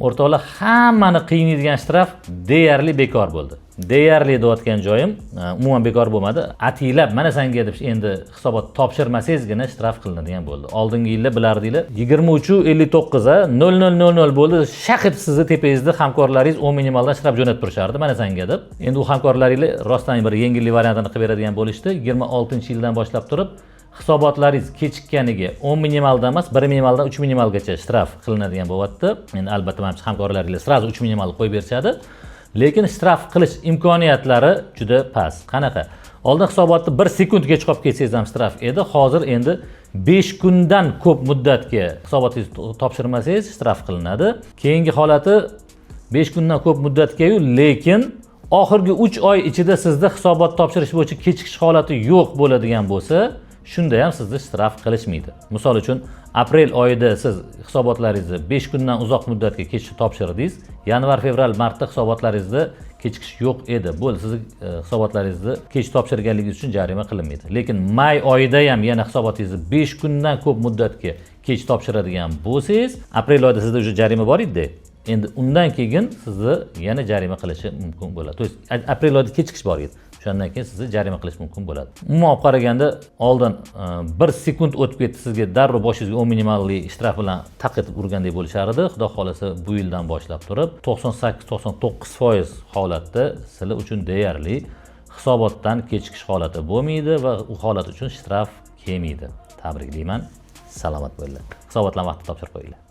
o'rtoqlar, hammani qiynaydigan shtraf deyarli bekor bo'ldi. Deyarli deyotgan joyim umuman bekor bo'lmadi. Atilab mana senga deb endi hisobot topshirmasangizgina shtraf qilinadigan bo'ldi. Oldingi yilda bilardinglar 23:59 a 00:00 bo'ldi. Shaqib sizni tepangizda hamkorlaringiz 10 minimaldan shtraf jo'natib turishardi mana senga deb. Endi u hamkorlaringiz rostdan bir yengillik variantini qilib beradigan bo'lishdi. 26-yildan boshlab turib hisobotlaringiz kechikkaniga 10 minimaldan emas, 1 minimaldan 3 minimalgacha shtraf qilinadigan bo'lyapti. Endi albatta mana hamkorlaringiz sразу 3 minimal qo'yib berishadi. Lekin shtraf qilish imkoniyatlari juda past. Qanaqa? Oldin hisobotni 1 sekund kech qolib ketsangiz ham shtraf edi. Hozir endi 5 kundan ko'p muddatga hisobotingizni topshirmasangiz shtraf qilinadi. Keyingi holati 5 kundan ko'p muddatga-yu, lekin oxirgi 3 oy ichida sizda hisobot topshirish bo'yicha kechikish holati yo'q bo'ladigan bo'lsa, shunda ham sizni shtraf qilishmaydi. Misol uchun, aprel oyida siz hisobotlaringizni 5 kundan uzoq muddatga kech topshirdingiz. Yanvar, fevral, martda hisobotlaringizda kechikish yo'q edi. Bo'ldi, siz hisobotlaringizni kech topshirganligingiz uchun jarima qilinmaydi. Lekin may oyida ham yana hisobotingizni 5 kundan ko'p muddatga kech topshiradigan bo'lsangiz, aprel oyida sizda уже jarima bor edi. Endi undan keyin sizni yana jarima qilishi mumkin bo'ladi. To есть aprel oyida kechikish bor edi. Shundan keyin sizni jarima qilish mumkin bo'ladi. Umuman olib qaraganda, oldin 1 sekund o'tib ketdi, sizga darrov boshingizga 10 minimalli shtraf bilan taq etib urgandek bo'lishar edi. Xudo xolasa bu yildan boshlab turib 98-99% holatda sizlar uchun deyarli hisobotdan kechikish holati bo'lmaydi va u holat uchun shtraf kelmaydi. Tabriklayman. Salomat bo'linglar. Hisobotlarni vaqtida topshirib qo'yinglar.